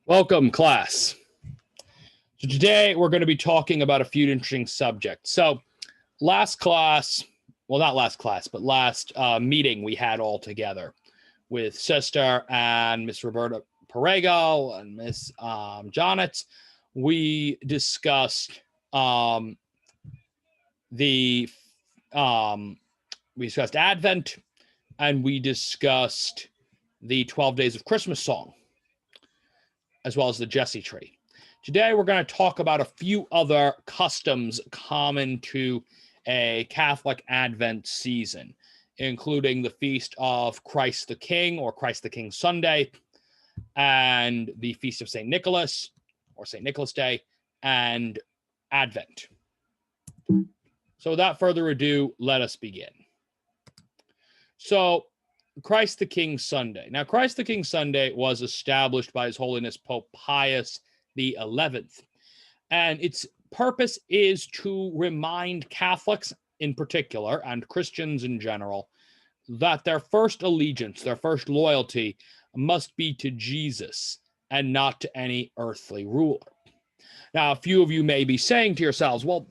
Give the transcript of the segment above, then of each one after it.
Welcome, class. So today we're going to be talking about a few interesting subjects. So last class, well, not last class, but last meeting we had all together with Sister and Miss Roberta Perego and Miss Jonitz, we discussed we discussed Advent, and we discussed the 12 Days of Christmas song, as well as the Jesse tree. Today, we're going to talk about a few other customs common to a Catholic Advent season, including the Feast of Christ the King, or Christ the King Sunday, and the Feast of St. Nicholas, or St. Nicholas Day, and Advent. So without further ado, let us begin. So, Christ the King Sunday. Now, Christ the King Sunday was established by His Holiness Pope Pius the 11th, and its purpose is to remind Catholics in particular, and Christians in general, that their first allegiance, their first loyalty, must be to Jesus and not to any earthly ruler. Now, a few of you may be saying to yourselves, well,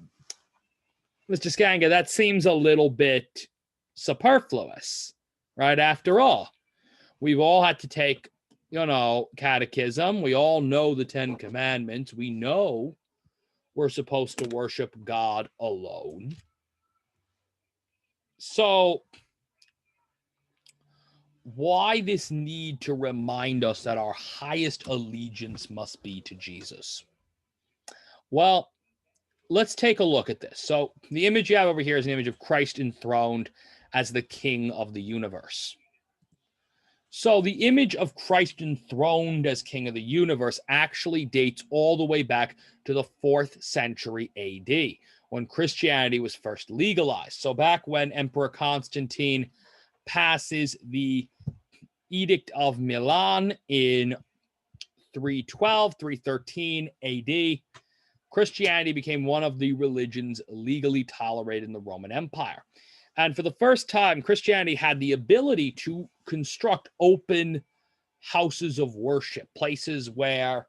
Mr. Skanga, that seems a little bit superfluous, right? After all, we've all had to take, catechism. We all know the Ten Commandments. We know we're supposed to worship God alone. So why this need to remind us that our highest allegiance must be to Jesus? Well, let's take a look at this. So the image you have over here is an image of Christ enthroned as the King of the universe. So the image of Christ enthroned as King of the universe actually dates all the way back to the 4th century AD, when Christianity was first legalized. So back when Emperor Constantine passes the Edict of Milan in 312, 313 AD, Christianity became one of the religions legally tolerated in the Roman Empire. And for the first time, Christianity had the ability to construct open houses of worship, places where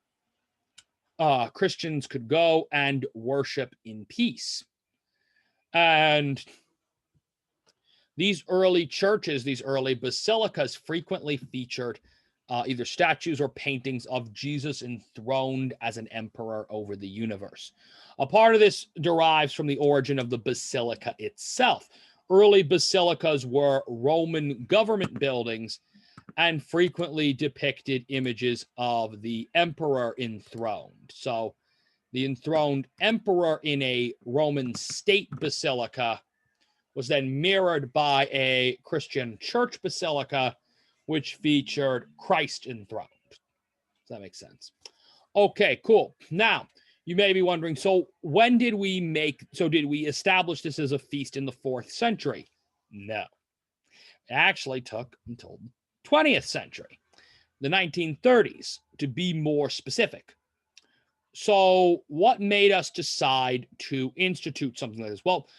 Christians could go and worship in peace. And these early churches, these early basilicas, frequently featured either statues or paintings of Jesus enthroned as an emperor over the universe. A part of this derives from the origin of the basilica itself. Early basilicas were Roman government buildings and frequently depicted images of the emperor enthroned. So the enthroned emperor in a Roman state basilica was then mirrored by a Christian church basilica, which featured Christ enthroned. Does that make sense? Okay, cool. Now, you may be wondering, so when did we did we establish this as a feast in the 4th century? No. It actually took until the 20th century, the 1930s, to be more specific. So what made us decide to institute something like this? Well,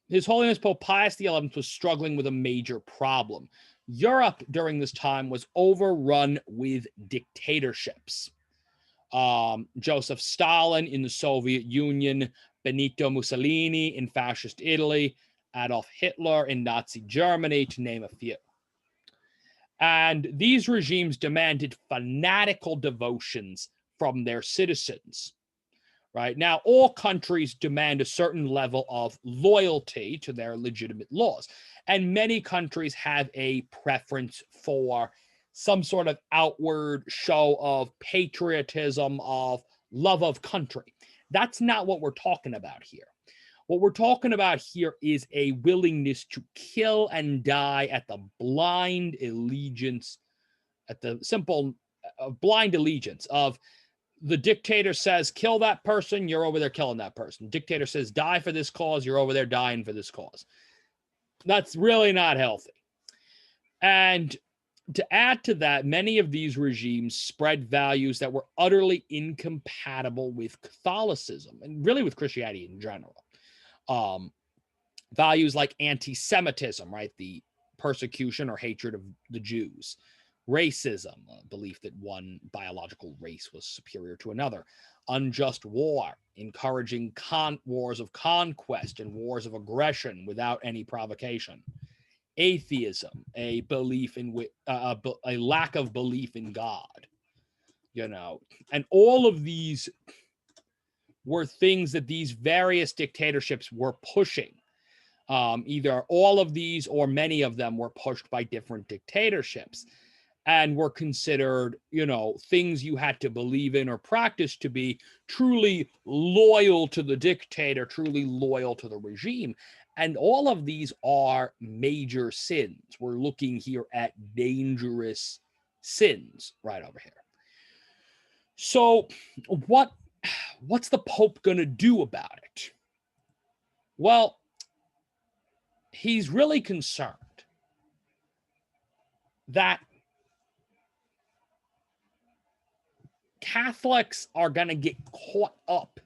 His Holiness Pope Pius XI was struggling with a major problem. Europe during this time was overrun with dictatorships. Joseph Stalin in the Soviet Union, Benito Mussolini in fascist Italy, Adolf Hitler in Nazi Germany, to name a few. And these regimes demanded fanatical devotions from their citizens. Right now, all countries demand a certain level of loyalty to their legitimate laws. And many countries have a preference for some sort of outward show of patriotism, of love of country. That's not what we're talking about here. What we're talking about here is a willingness to kill and die at the blind allegiance, at the simple blind allegiance of the dictator says, kill that person, you're over there killing that person. Dictator says, die for this cause, you're over there dying for this cause. That's really not healthy. And to add to that, many of these regimes spread values that were utterly incompatible with Catholicism and really with Christianity in general. Values like anti-Semitism, right? The persecution or hatred of the Jews. racism, a belief that one biological race was superior to another, unjust war, encouraging wars of conquest and wars of aggression without any provocation, atheism, a belief in a lack of belief in God, and all of these were things that these various dictatorships were pushing. Either all of these or many of them were pushed by different dictatorships and were considered, things you had to believe in or practice to be truly loyal to the dictator, truly loyal to the regime. And all of these are major sins. We're looking here at dangerous sins right over here. So what's the Pope going to do about it? Well, he's really concerned that Catholics are going to get caught up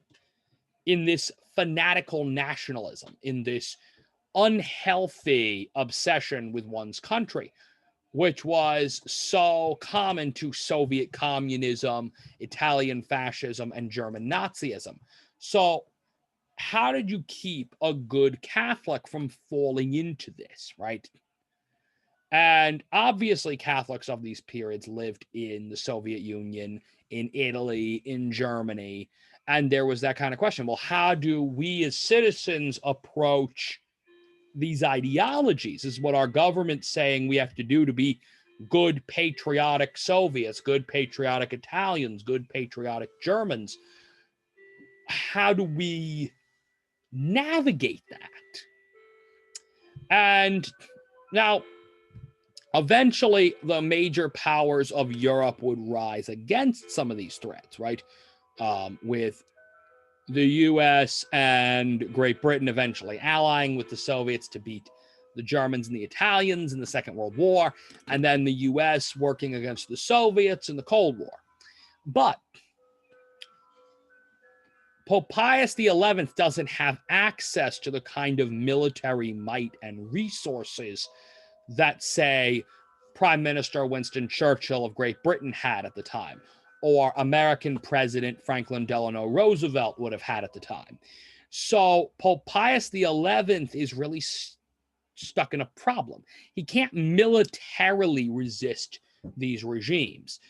in this fanatical nationalism, in this unhealthy obsession with one's country, which was so common to Soviet communism, Italian fascism, and German Nazism. So how did you keep a good Catholic from falling into this, right? And obviously Catholics of these periods lived in the Soviet Union, in Italy, in Germany, and there was that kind of question. Well, how do we as citizens approach these ideologies? This is what our government's saying we have to do to be good patriotic Soviets, good patriotic Italians, good patriotic Germans. How do we navigate that? And now, eventually, the major powers of Europe would rise against some of these threats, right? With the US and Great Britain eventually allying with the Soviets to beat the Germans and the Italians in the Second World War, and then the US working against the Soviets in the Cold War. But Pope Pius XI doesn't have access to the kind of military might and resources that, say, Prime Minister Winston Churchill of Great Britain had at the time, or American President Franklin Delano Roosevelt would have had at the time. So Pope Pius XI is really stuck in a problem. He can't militarily resist these regimes.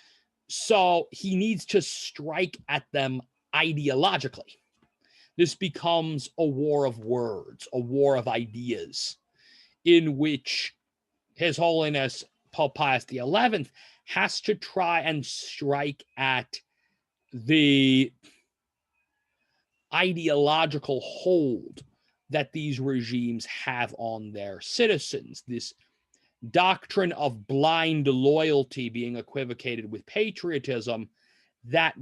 So he needs to strike at them ideologically. This becomes a war of words, a war of ideas, in which His Holiness Pope Pius XI has to try and strike at the ideological hold that these regimes have on their citizens. This doctrine of blind loyalty being equivocated with patriotism that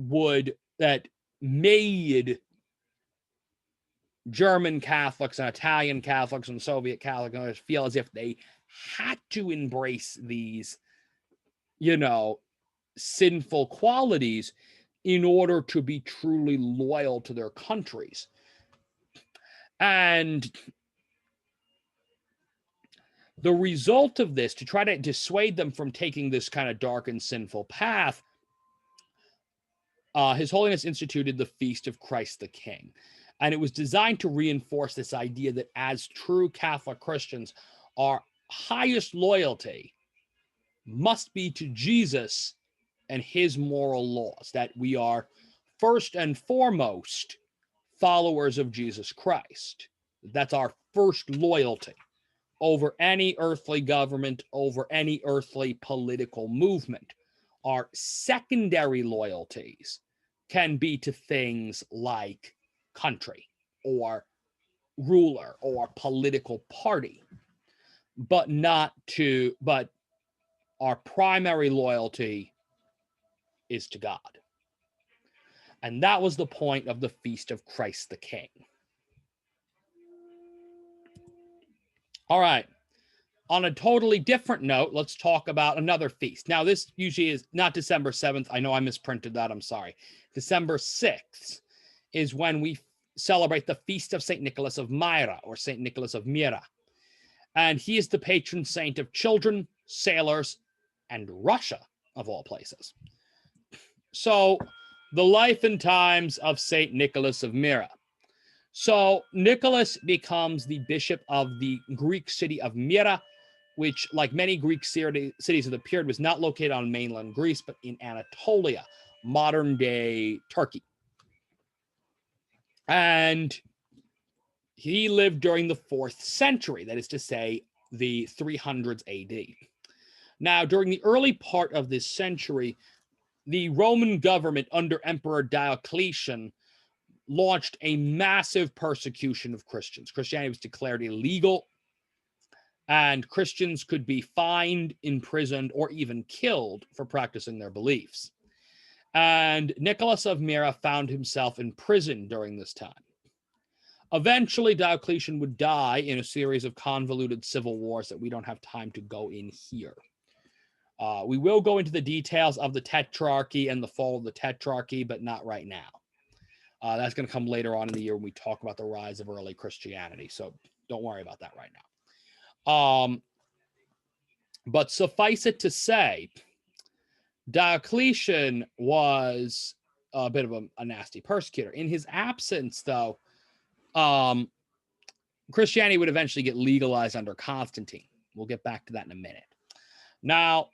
made German Catholics and Italian Catholics and Soviet Catholics feel as if they had to embrace these, sinful qualities in order to be truly loyal to their countries. And the result of this, to try to dissuade them from taking this kind of dark and sinful path, His Holiness instituted the Feast of Christ the King. And it was designed to reinforce this idea that as true Catholic Christians, our highest loyalty must be to Jesus and his moral laws, that we are first and foremost followers of Jesus Christ. That's our first loyalty over any earthly government, over any earthly political movement. Our secondary loyalties can be to things like country or ruler or political party, but our primary loyalty is to God. And that was the point of the Feast of Christ the King. All right. On a totally different note, let's talk about another feast. Now, this usually is not December 7th. I know I misprinted that. I'm sorry. December 6th is when we celebrate the Feast of St. Nicholas of Myra, or St. Nicholas of Myra. And he is the patron saint of children, sailors, and Russia, of all places. So, the life and times of St. Nicholas of Myra. So, Nicholas becomes the bishop of the Greek city of Myra, which, like many Greek cities of the period, was not located on mainland Greece, but in Anatolia, modern-day Turkey. And he lived during the 4th century, that is to say, the 300s AD. Now, during the early part of this century, the Roman government under Emperor Diocletian launched a massive persecution of Christians. Christianity was declared illegal, and Christians could be fined, imprisoned, or even killed for practicing their beliefs. And Nicholas of Myra found himself in prison during this time. Eventually, Diocletian would die in a series of convoluted civil wars that we don't have time to go in here. We will go into the details of the Tetrarchy and the fall of the Tetrarchy, but not right now. That's going to come later on in the year when we talk about the rise of early Christianity. So don't worry about that right now. But suffice it to say, Diocletian was a bit of a nasty persecutor. In his absence, though, Christianity would eventually get legalized under Constantine. We'll get back to that in a minute. Now,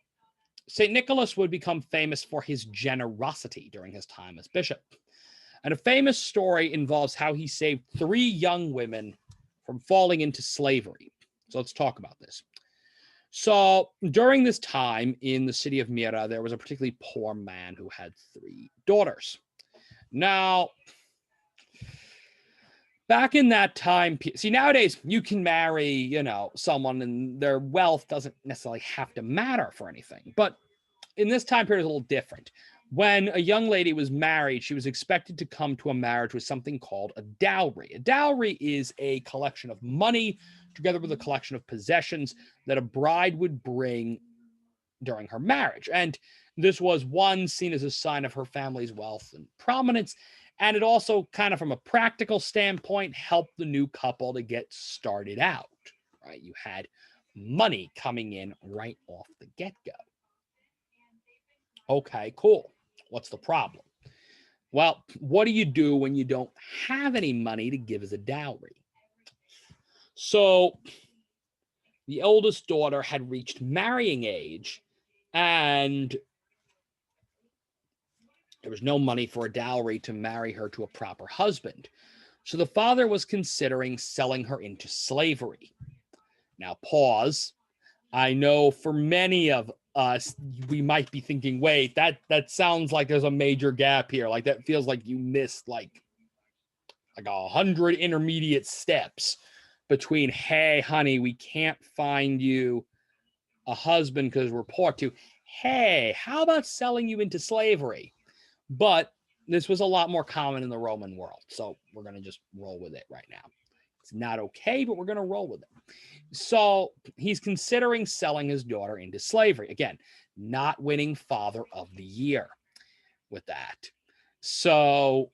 St. Nicholas would become famous for his generosity during his time as bishop. And a famous story involves how he saved 3 young women from falling into slavery. So let's talk about this. So during this time in the city of Myra, there was a particularly poor man who had 3 daughters. Now, back in that time, see, nowadays you can marry, someone and their wealth doesn't necessarily have to matter for anything. But in this time period, it's a little different. When a young lady was married, she was expected to come to a marriage with something called a dowry. A dowry is a collection of money together with a collection of possessions that a bride would bring during her marriage. And this was one seen as a sign of her family's wealth and prominence. And it also kind of from a practical standpoint helped the new couple to get started out, right? You had money coming in right off the get-go. Okay, cool. What's the problem? Well, what do you do when you don't have any money to give as a dowry? So the oldest daughter had reached marrying age, and there was no money for a dowry to marry her to a proper husband. So the father was considering selling her into slavery. Now, pause. I know for many of us, we might be thinking, wait, that sounds like there's a major gap here. Like that feels like you missed like 100 intermediate steps between, hey, honey, we can't find you a husband because we're poor, to, hey, how about selling you into slavery? But this was a lot more common in the Roman world. So we're going to just roll with it right now. It's not okay, but we're going to roll with it. So he's considering selling his daughter into slavery. Again, not winning Father of the Year with that. So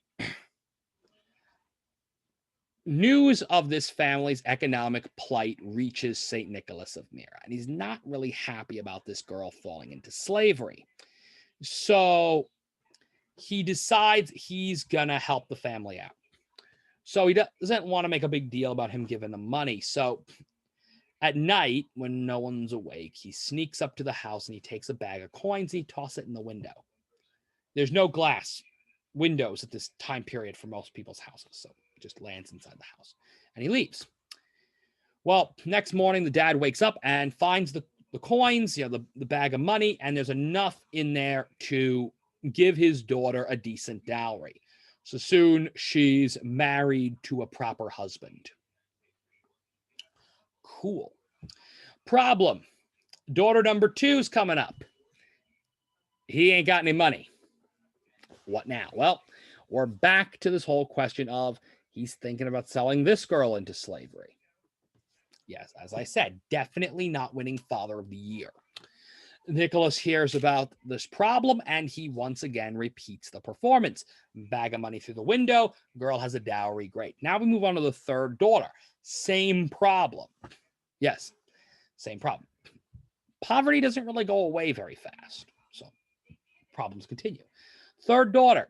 news of this family's economic plight reaches St. Nicholas of Myra, and he's not really happy about this girl falling into slavery. So he decides he's going to help the family out. So he doesn't want to make a big deal about him giving them money. So at night, when no one's awake, he sneaks up to the house and he takes a bag of coins and he tosses it in the window. There's no glass windows at this time period for most people's houses, so it just lands inside the house. And he leaves. Well, next morning, the dad wakes up and finds the coins, the bag of money, and there's enough in there to give his daughter a decent dowry. So soon she's married to a proper husband. Cool. Problem. Daughter number 2 is coming up. He ain't got any money. What now? Well, we're back to this whole question of he's thinking about selling this girl into slavery. Yes, as I said, definitely not winning Father of the Year. Nicholas hears about this problem and he once again repeats the performance. Bag of money through the window. Girl has a dowry. Great. Now we move on to the 3rd daughter. Same problem. Yes, same problem. poverty doesn't really go away very fast. So problems continue. Third daughter.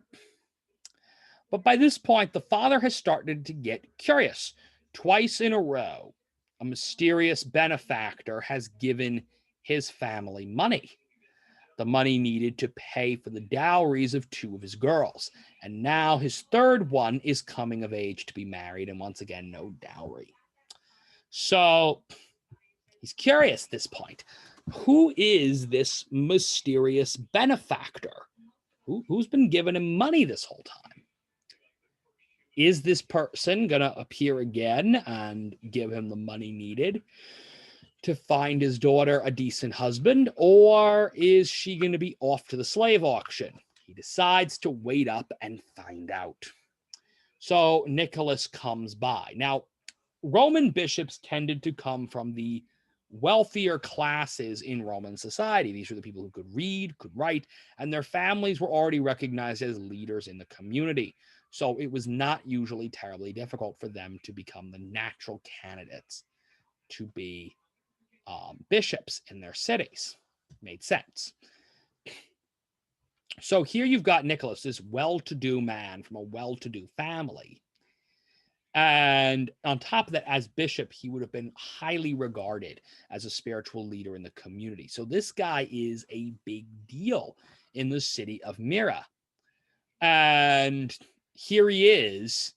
But by this point, the father has started to get curious. Twice in a row, a mysterious benefactor has given his family money, the money needed to pay for the dowries of two of his girls. And now his third one is coming of age to be married, and once again, no dowry. So he's curious at this point. Who is this mysterious benefactor? Who's been giving him money this whole time? Is this person going to appear again and give him the money needed to find his daughter a decent husband, or is she going to be off to the slave auction? He decides to wait up and find out. So Nicholas comes by. Now, Roman bishops tended to come from the wealthier classes in Roman society. These were the people who could read, could write, and their families were already recognized as leaders in the community. So it was not usually terribly difficult for them to become the natural candidates to be bishops in their cities. Made sense. So here you've got Nicholas, this well-to-do man from a well-to-do family. And on top of that, as bishop, he would have been highly regarded as a spiritual leader in the community. So this guy is a big deal in the city of Myra. And here he is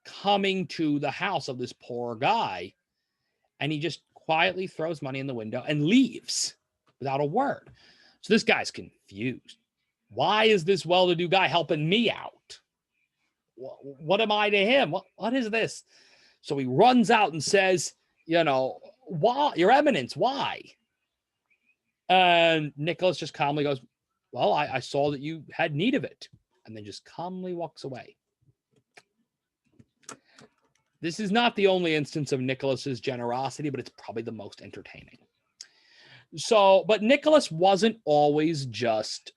coming to the house of this poor guy, and he just quietly throws money in the window and leaves without a word. So this guy's confused. Why is this well-to-do guy helping me out? What am I to him? What is this? So he runs out and says, why, Your Eminence, why? And Nicholas just calmly goes, well, I saw that you had need of it, and then just calmly walks away. This is not the only instance of Nicholas's generosity, but it's probably the most entertaining. So, but Nicholas wasn't always just,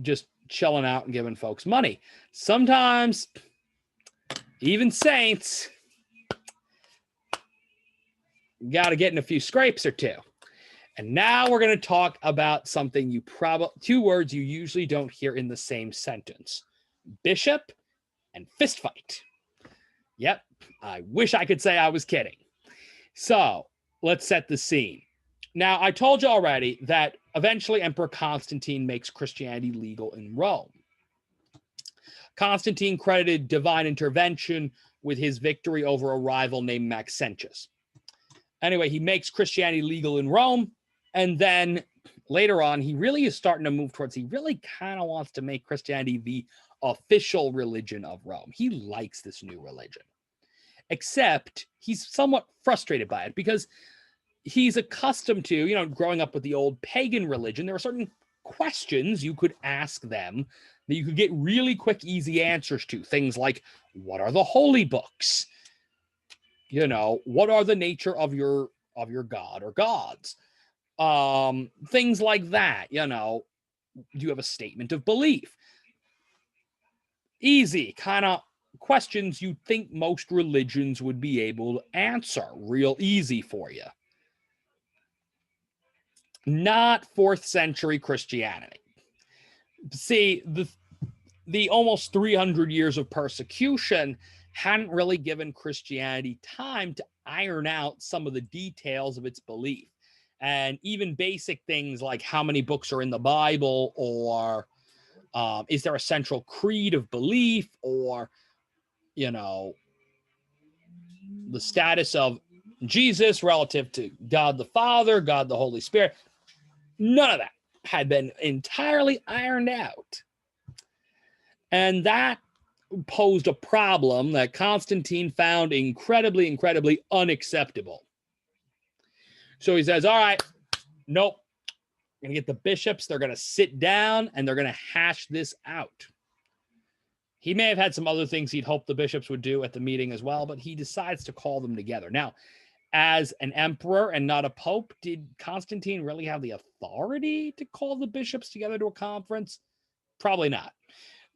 just chilling out and giving folks money. Sometimes, even saints, got to get in a few scrapes or two. And now we're going to talk about something two words you usually don't hear in the same sentence: bishop and fist fight. Yep, I wish I could say I was kidding. So let's set the scene. Now, I told you already that eventually Emperor Constantine makes Christianity legal in Rome. Constantine credited divine intervention with his victory over a rival named Maxentius. Anyway, he makes Christianity legal in Rome, and then later on, he really is starting to move towards, he really kind of wants to make Christianity the official religion of Rome. He likes this new religion, except he's somewhat frustrated by it because he's accustomed to, growing up with the old pagan religion. There are certain questions you could ask them that you could get really quick, easy answers to. Things like, what are the holy books? What are the nature of your god or gods? Things like that. Do you have a statement of belief? Easy kind of questions you'd think most religions would be able to answer real easy for you. Not 4th century Christianity. See, the almost 300 years of persecution hadn't really given Christianity time to iron out some of the details of its belief. And even basic things like how many books are in the Bible, or is there a central creed of belief, or, the status of Jesus relative to God the Father, God the Holy Spirit. None of that had been entirely ironed out. And that posed a problem that Constantine found incredibly, incredibly unacceptable. So he says, all right, nope. I'm going to get the bishops. They're going to sit down and they're going to hash this out. He may have had some other things he'd hoped the bishops would do at the meeting as well, but he decides to call them together. Now, as an emperor and not a pope, did Constantine really have the authority to call the bishops together to a conference? Probably not.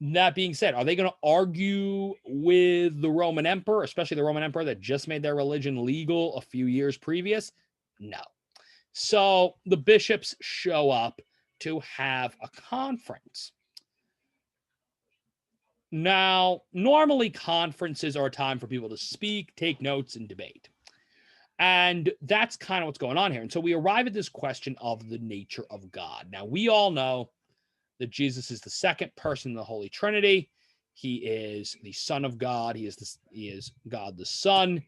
That being said, are they going to argue with the Roman emperor, especially the Roman emperor that just made their religion legal a few years previous? No. So the bishops show up to have a conference. Now, normally conferences are a time for people to speak, take notes, and debate. And that's kind of what's going on here. And so we arrive at this question of the nature of God. Now, we all know that Jesus is the second person in the Holy Trinity. He is the Son of God. He is God the Son,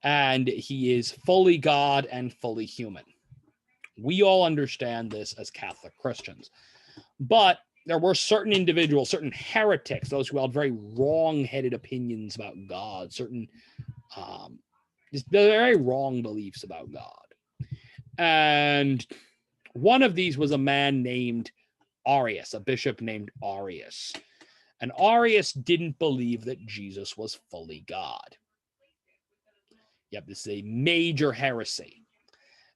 and he is fully God and fully human. We all understand this as Catholic Christians. But there were certain individuals, certain heretics, those who held very wrong-headed opinions about God, certain just very wrong beliefs about God. And one of these was a man named Arius, a bishop named Arius. And Arius didn't believe that Jesus was fully God. Yep, this is a major heresy.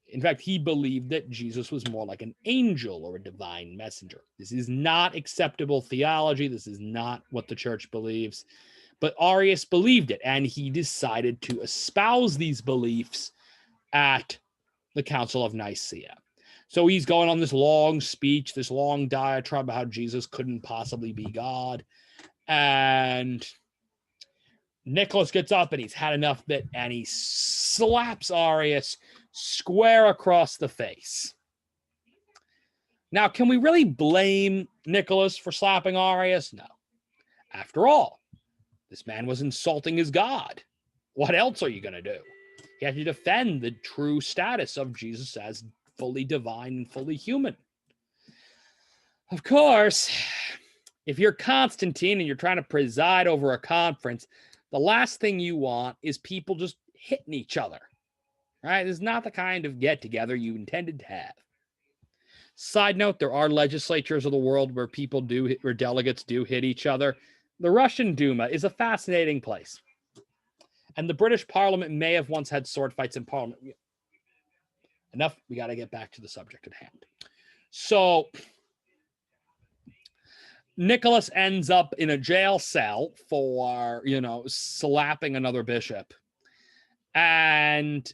In fact, he believed that Jesus was more like an angel or a divine messenger. This is not acceptable theology. This is not what the church believes. But Arius believed it, and he decided to espouse these beliefs at the Council of Nicaea. So he's going on this long speech, this long diatribe about how Jesus couldn't possibly be God. And Nicholas gets up and he's had enough of it, and he slaps Arius square across the face. Now, can we really blame Nicholas for slapping Arius? No. After all, this man was insulting his God. What else are you going to do? You have to defend the true status of Jesus as fully divine and fully human. Of course, if you're Constantine and you're trying to preside over a conference, the last thing you want is people just hitting each other. Right? This is not the kind of get-together you intended to have. Side note, there are legislatures of the world where delegates do hit each other. The Russian Duma is a fascinating place. And the British Parliament may have once had sword fights in Parliament. Enough, we got to get back to the subject at hand. So, Nicholas ends up in a jail cell for, slapping another bishop. And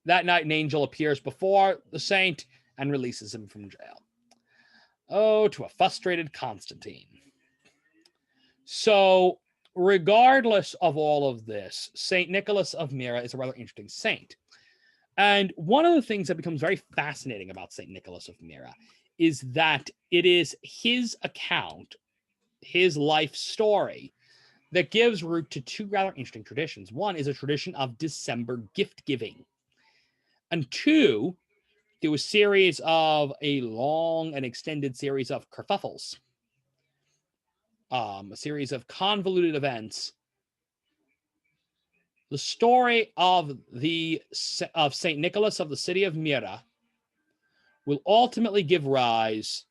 that night, an angel appears before the saint and releases him from jail. Oh, to a frustrated Constantine. So, regardless of all of this, St. Nicholas of Myra is a rather interesting saint. And one of the things that becomes very fascinating about St. Nicholas of Myra is that it is his account, his life story, that gives root to two rather interesting traditions. One is a tradition of December gift giving. And two, through a long and extended series of kerfuffles, a series of convoluted events. The story of St. Nicholas of the city of Myra will ultimately give rise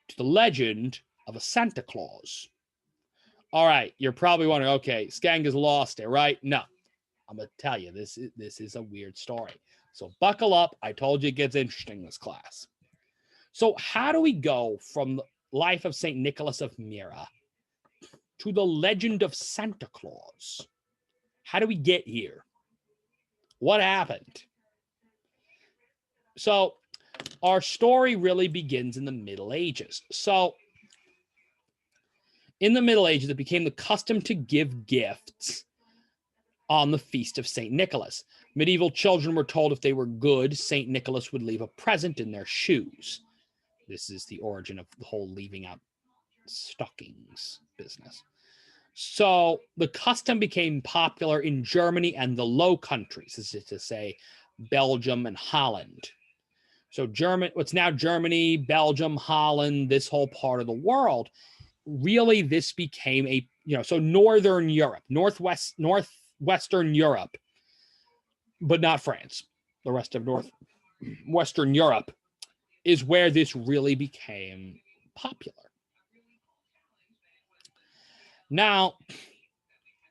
to the legend of a Santa Claus. All right, you're probably wondering, okay, Skanga's lost it, right? No, I'm going to tell you, this is a weird story. So buckle up. I told you it gets interesting this class. So how do we go from the life of St. Nicholas of Myra to the legend of Santa Claus? How do we get here? What happened? So our story really begins in the Middle Ages. So in the Middle Ages, it became the custom to give gifts on the feast of St. Nicholas. Medieval children were told if they were good, St. Nicholas would leave a present in their shoes. This is the origin of the whole leaving out stockings business. So the custom became popular in Germany and the Low Countries, this is to say Belgium and Holland. So what's now Germany, Belgium, Holland, this whole part of the world, really this became so Northern Europe, Northwestern Europe, but not France. The rest of Northwestern Europe is where this really became popular. Now,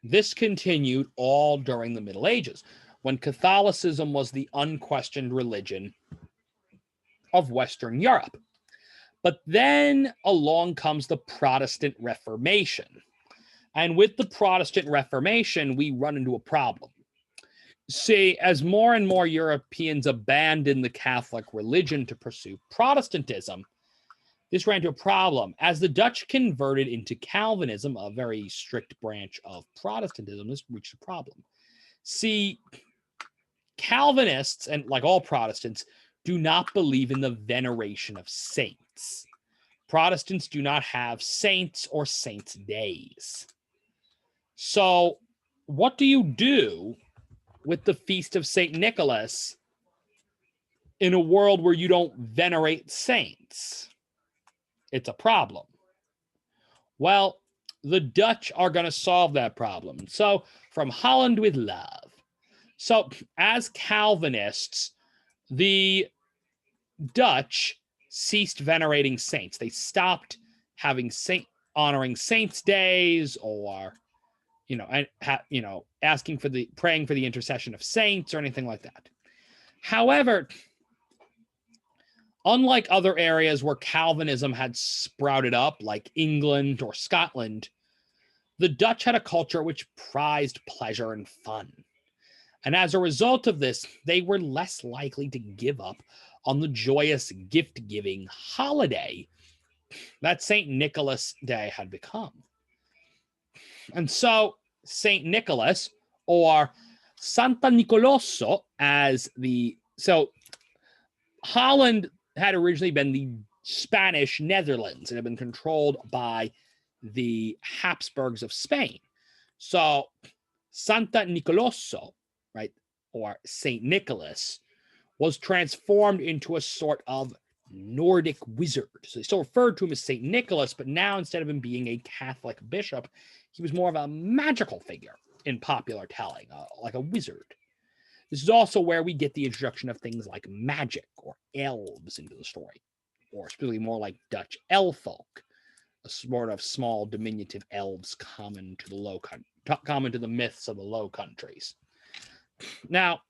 this continued all during the Middle Ages, when Catholicism was the unquestioned religion of Western Europe. But then along comes the Protestant Reformation. And with the Protestant Reformation, we run into a problem. See, as more and more Europeans abandon the Catholic religion to pursue Protestantism, this ran into a problem. As the Dutch converted into Calvinism, a very strict branch of Protestantism, this reached a problem. See, Calvinists, and like all Protestants, do not believe in the veneration of saints. Protestants do not have saints or saints' days. So, what do you do with the Feast of St. Nicholas in a world where you don't venerate saints? It's a problem. Well, the Dutch are going to solve that problem. So, from Holland with love. So, as Calvinists, the Dutch ceased venerating saints. They stopped having honoring saints' days, or asking for praying for the intercession of saints or anything like that. However, unlike other areas where Calvinism had sprouted up, like England or Scotland, the Dutch had a culture which prized pleasure and fun. And as a result of this, they were less likely to give up on the joyous gift-giving holiday that St. Nicholas Day had become. And so St. Nicholas, or Santa Nicoloso, Holland had originally been the Spanish Netherlands and had been controlled by the Habsburgs of Spain. So Santa Nicoloso, right, or St. Nicholas, was transformed into a sort of Nordic wizard. So they still referred to him as St. Nicholas, but now instead of him being a Catholic bishop, he was more of a magical figure in popular telling, like a wizard. This is also where we get the introduction of things like magic or elves into the story, or specifically more like Dutch elffolk, a sort of small diminutive elves common to the myths of the Low Countries. Now,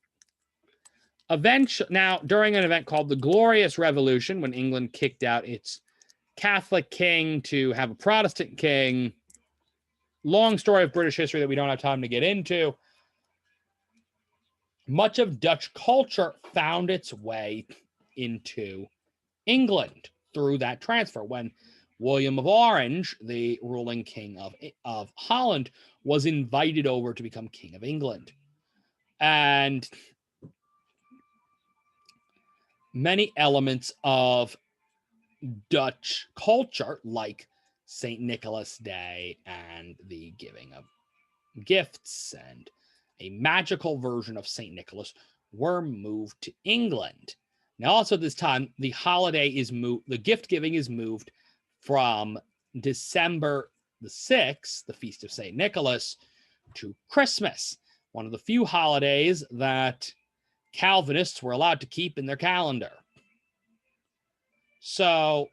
during an event called the Glorious Revolution, when England kicked out its Catholic king to have a Protestant king, long story of British history that we don't have time to get into, much of Dutch culture found its way into England through that transfer. When William of Orange, the ruling king of Holland, was invited over to become king of England. And many elements of Dutch culture, like St. Nicholas Day and the giving of gifts and a magical version of St. Nicholas, were moved to England. Now, also this time, the gift giving is moved from December the 6th, the Feast of St. Nicholas, to Christmas, one of the few holidays that Calvinists were allowed to keep in their calendar. So,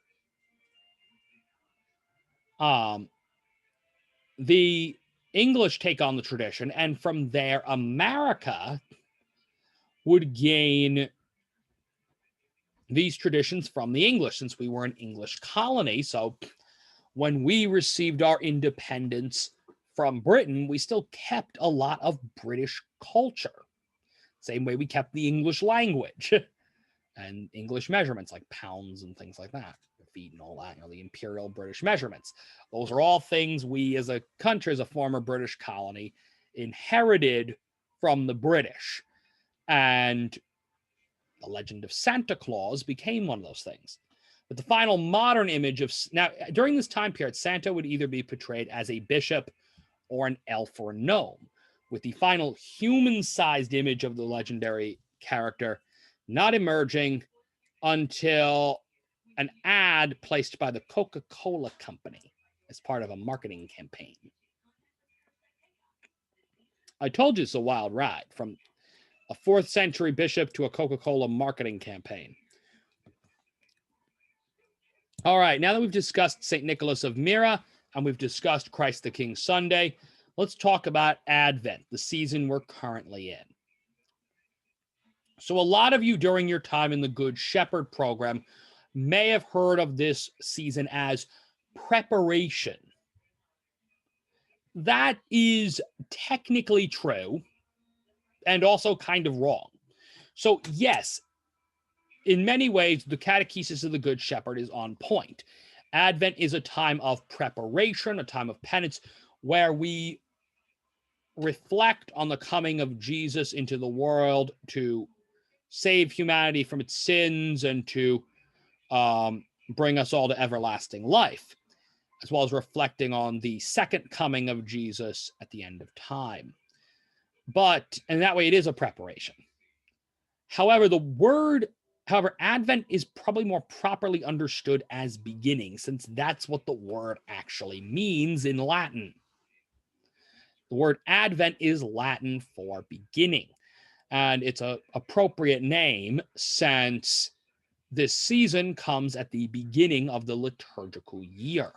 the English take on the tradition, and from there, America would gain these traditions from the English, since we were an English colony. So when we received our independence from Britain, we still kept a lot of British culture. Same way we kept the English language and English measurements like pounds and things like that, feet and all that, the imperial British measurements. Those are all things we as a country, as a former British colony, inherited from the British. And the legend of Santa Claus became one of those things. But the final modern image now, during this time period, Santa would either be portrayed as a bishop or an elf or a gnome, with the final human-sized image of the legendary character not emerging until an ad placed by the Coca-Cola Company as part of a marketing campaign. I told you it's a wild ride, from a 4th century bishop to a Coca-Cola marketing campaign. All right, now that we've discussed St. Nicholas of Myra and we've discussed Christ the King Sunday, let's talk about Advent, the season we're currently in. So a lot of you during your time in the Good Shepherd program may have heard of this season as preparation. That is technically true and also kind of wrong. So, yes, in many ways, the catechesis of the Good Shepherd is on point. Advent is a time of preparation, a time of penance, where we reflect on the coming of Jesus into the world to save humanity from its sins and to bring us all to everlasting life, as well as reflecting on the second coming of Jesus at the end of time. And that way it is a preparation. However, Advent is probably more properly understood as beginning, since that's what the word actually means in Latin. The word Advent is Latin for beginning, and it's an appropriate name since this season comes at the beginning of the liturgical year,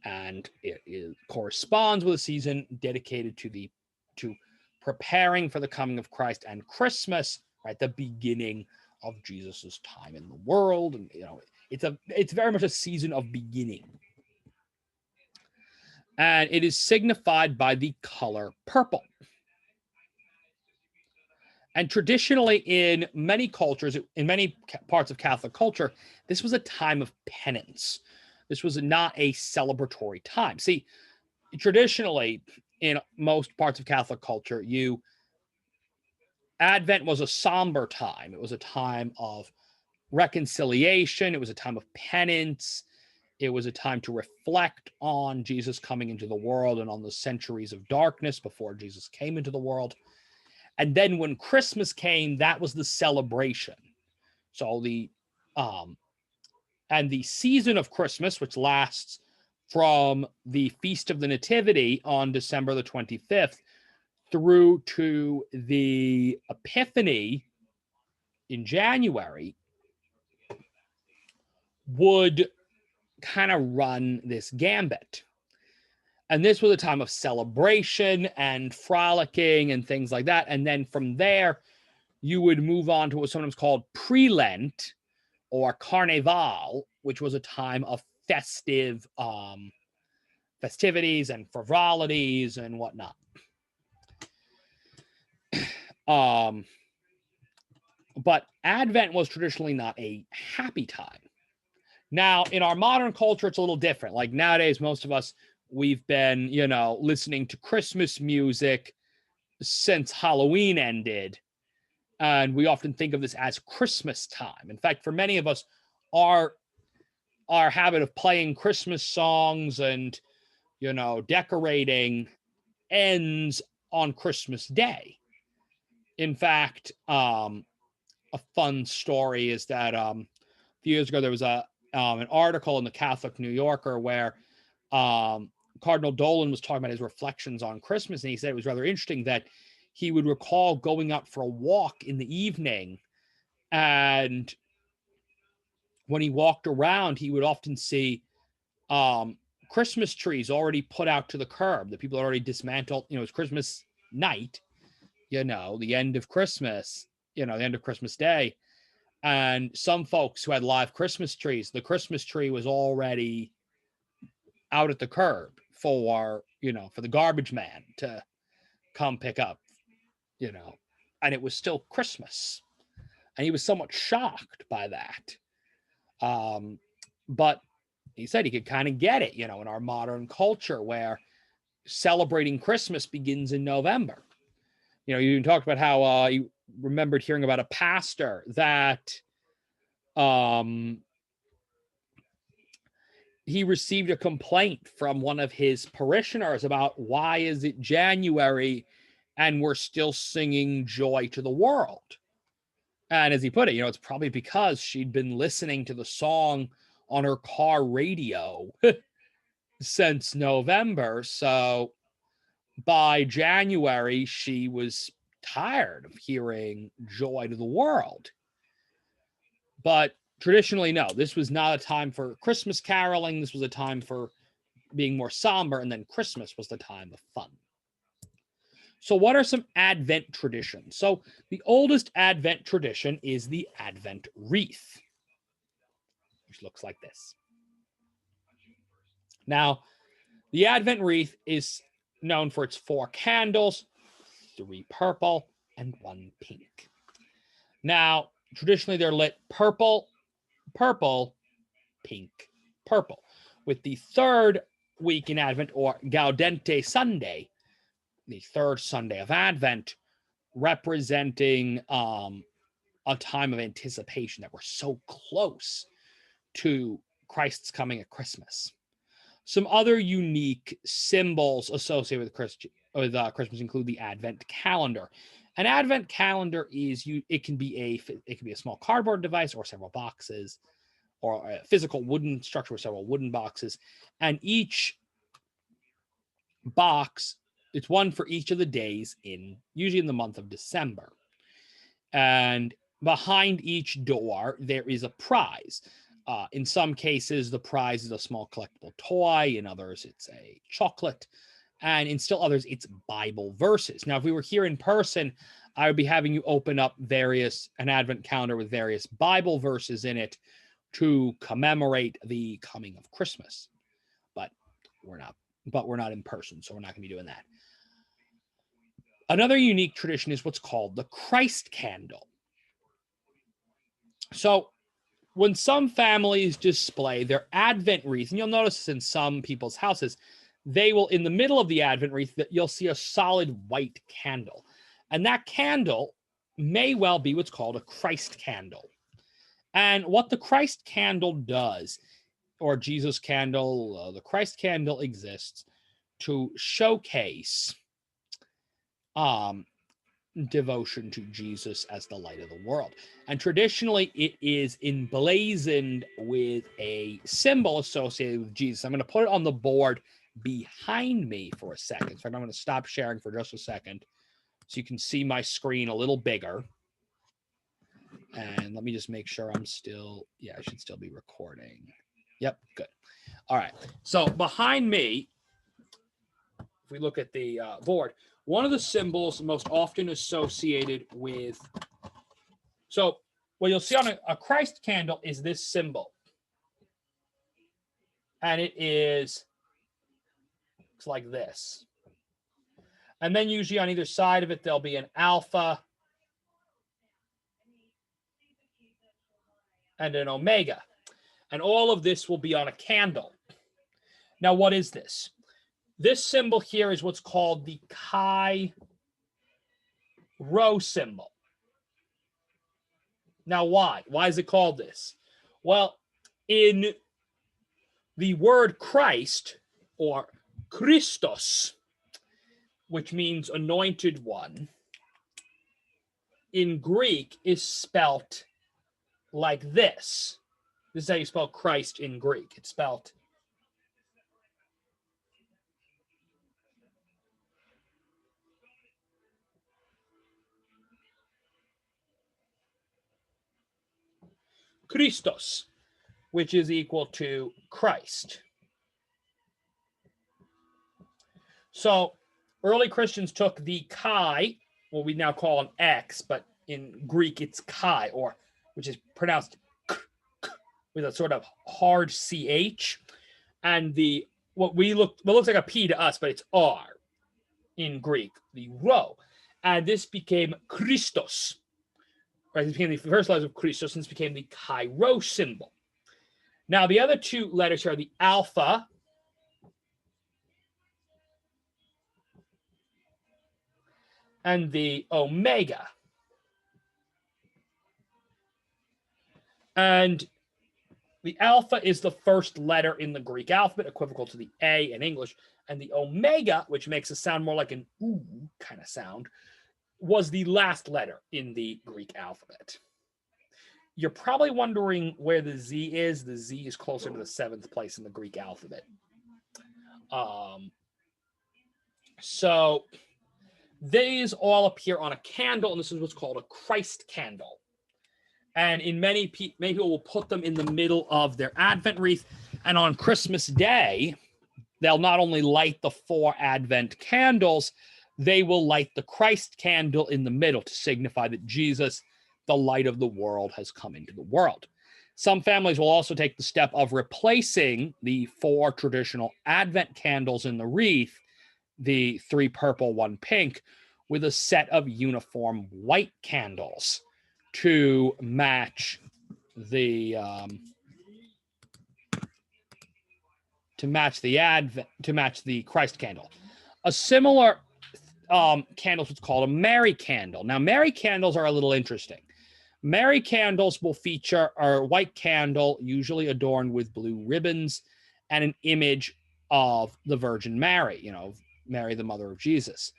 and it corresponds with a season dedicated to preparing for the coming of Christ, and Christmas, right, the beginning of Jesus's time in the world. And it's very much a season of beginning. And it is signified by the color purple. And traditionally, in many cultures, in many parts of Catholic culture, this was a time of penance. This was not a celebratory time. See, traditionally, in most parts of Catholic culture, Advent was a somber time. It was a time of reconciliation. It was a time of penance. It was a time to reflect on Jesus coming into the world and on the centuries of darkness before Jesus came into the world. And then when Christmas came, that was the celebration. So the season of Christmas, which lasts from the Feast of the Nativity on December the 25th through to the Epiphany in January, would kind of run this gambit. And this was a time of celebration and frolicking and things like that. And then from there, you would move on to what's sometimes called pre-Lent or Carnival, which was a time of festivities and frivolities and whatnot. But Advent was traditionally not a happy time. Now, in our modern culture, it's a little different. Like nowadays, most of us, we've been, listening to Christmas music since Halloween ended. And we often think of this as Christmas time. In fact, for many of us, our habit of playing Christmas songs and, decorating ends on Christmas Day. In fact, a fun story is that a few years ago, there was an article in the Catholic New Yorker where Cardinal Dolan was talking about his reflections on Christmas, and he said it was rather interesting that he would recall going out for a walk in the evening, and when he walked around, he would often see Christmas trees already put out to the curb. The people already dismantled. It's Christmas night, the end of Christmas, the end of Christmas Day. And some folks who had live Christmas trees, the Christmas tree was already out at the curb for the garbage man to come pick up, and it was still Christmas. And he was somewhat shocked by that. But he said he could kind of get it, in our modern culture where celebrating Christmas begins in November. You talked about how you remembered hearing about a pastor that he received a complaint from one of his parishioners about why is it January and we're still singing Joy to the World. And as he put it, it's probably because she'd been listening to the song on her car radio since November. So by January, she was tired of hearing Joy to the World. But traditionally, no, this was not a time for Christmas caroling. This was a time for being more somber, and then Christmas was the time of fun. So what are some Advent traditions? So the oldest Advent tradition is the Advent wreath. which looks like this. Now, the Advent wreath is known for its 4 candles, 3 purple and 1 pink. Now, traditionally they're lit purple, purple, pink, purple, with the 3rd week in Advent, or Gaudete Sunday, the 3rd Sunday of Advent, representing a time of anticipation that we're so close to Christ's coming at Christmas. Some other unique symbols associated with Christmas include the Advent calendar. An Advent calendar it can be a small cardboard device or several boxes, or a physical wooden structure with several wooden boxes, and each box, it's one for each of the days usually in the month of December. And behind each door there is a prize. In some cases, the prize is a small collectible toy. In others, it's a chocolate. And in still others, it's Bible verses. Now, if we were here in person, I would be having you open up an Advent calendar with various Bible verses in it to commemorate the coming of Christmas. But we're not in person, so we're not going to be doing that. Another unique tradition is what's called the Christ candle. So, when some families display their Advent wreath, and you'll notice in some people's houses, they will, in the middle of the Advent wreath, that you'll see a solid white candle. And that candle may well be what's called a Christ candle. And what the Christ candle does, or Jesus candle, the Christ candle exists to showcase devotion to Jesus as the light of the world. And traditionally, it is emblazoned with a symbol associated with Jesus. I'm going to put it on the board behind me for a second. In fact, I'm going to stop sharing for just a second so you can see my screen a little bigger. And let me just make sure I should still be recording. Yep, good. All right. So behind me, if we look at the board, one of the symbols most often associated with, so what you'll see on a Christ candle is this symbol. And it's like this. And then usually on either side of it, there'll be an alpha and an omega. And all of this will be on a candle. Now, what is this? This symbol here is what's called the Chi Rho symbol. Now, why? Why is it called this? Well, in the word Christ, or Christos, which means anointed one, in Greek is spelt like this. This is how you spell Christ in Greek. It's spelt Christos, which is equal to Christ. So early Christians took the chi, what we now call an X, but in Greek it's chi, which is pronounced k, with a sort of hard CH, and what looks like a P to us, but it's R in Greek, the rho. And this became Christos. Right, this became the first letters of Christos, and this became the Chi Rho symbol. Now, the other two letters here are the alpha and the omega. And the alpha is the first letter in the Greek alphabet, equivocal to the A in English. And the omega, which makes it sound more like an ooh kind of sound, was the last letter in the Greek alphabet. You're probably wondering where the Z is. The Z is closer to the 7th place in the Greek alphabet. So these all appear on a candle, and this is what's called a Christ candle. And many people will put them in the middle of their Advent wreath. And on Christmas Day, they'll not only light the 4 Advent candles, they will light the Christ candle in the middle to signify that Jesus, the light of the world, has come into the world. Some families will also take the step of replacing the 4 traditional Advent candles in the wreath, the 3 purple, 1 pink, with a set of uniform white candles to match the Christ candle. A similar candle is what's called a Mary candle. Now, Mary candles are a little interesting. Mary candles will feature a white candle, usually adorned with blue ribbons, and an image of the Virgin Mary, Mary, the mother of Jesus.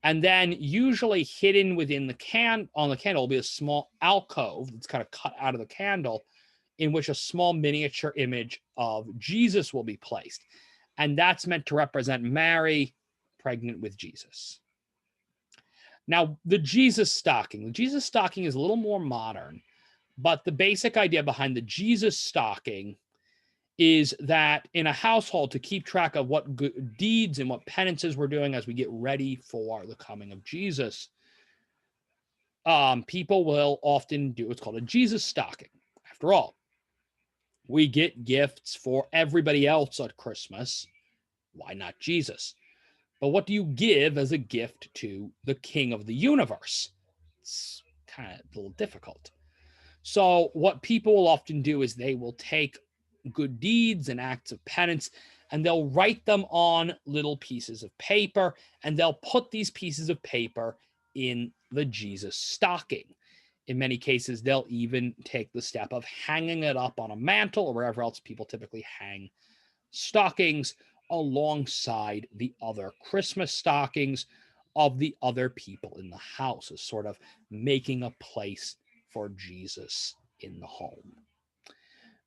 And then usually hidden within the candle will be a small alcove that's kind of cut out of the candle, in which a small miniature image of Jesus will be placed. And that's meant to represent Mary pregnant with Jesus. Now, the Jesus stocking. The Jesus stocking is a little more modern, but the basic idea behind the Jesus stocking is that in a household, to keep track of what good deeds and what penances we're doing as we get ready for the coming of Jesus, people will often do what's called a Jesus stocking. After all, we get gifts for everybody else at Christmas. Why not Jesus? But what do you give as a gift to the King of the universe? It's kind of a little difficult. So what people will often do is they will take good deeds and acts of penance, and they'll write them on little pieces of paper, and they'll put these pieces of paper in the Jesus stocking. In many cases, they'll even take the step of hanging it up on a mantle or wherever else people typically hang stockings, alongside the other Christmas stockings of the other people in the house, as sort of making a place for Jesus in the home.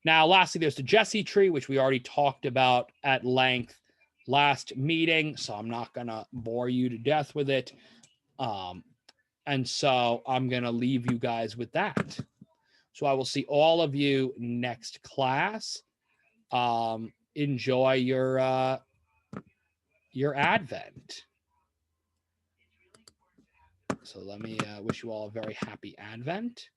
Now, lastly, there's the Jesse tree, which we already talked about at length last meeting, so I'm not going to bore you to death with it. And so I'm going to leave you guys with that. So I will see all of you next class. Enjoy your Advent. So let me wish you all a very happy Advent.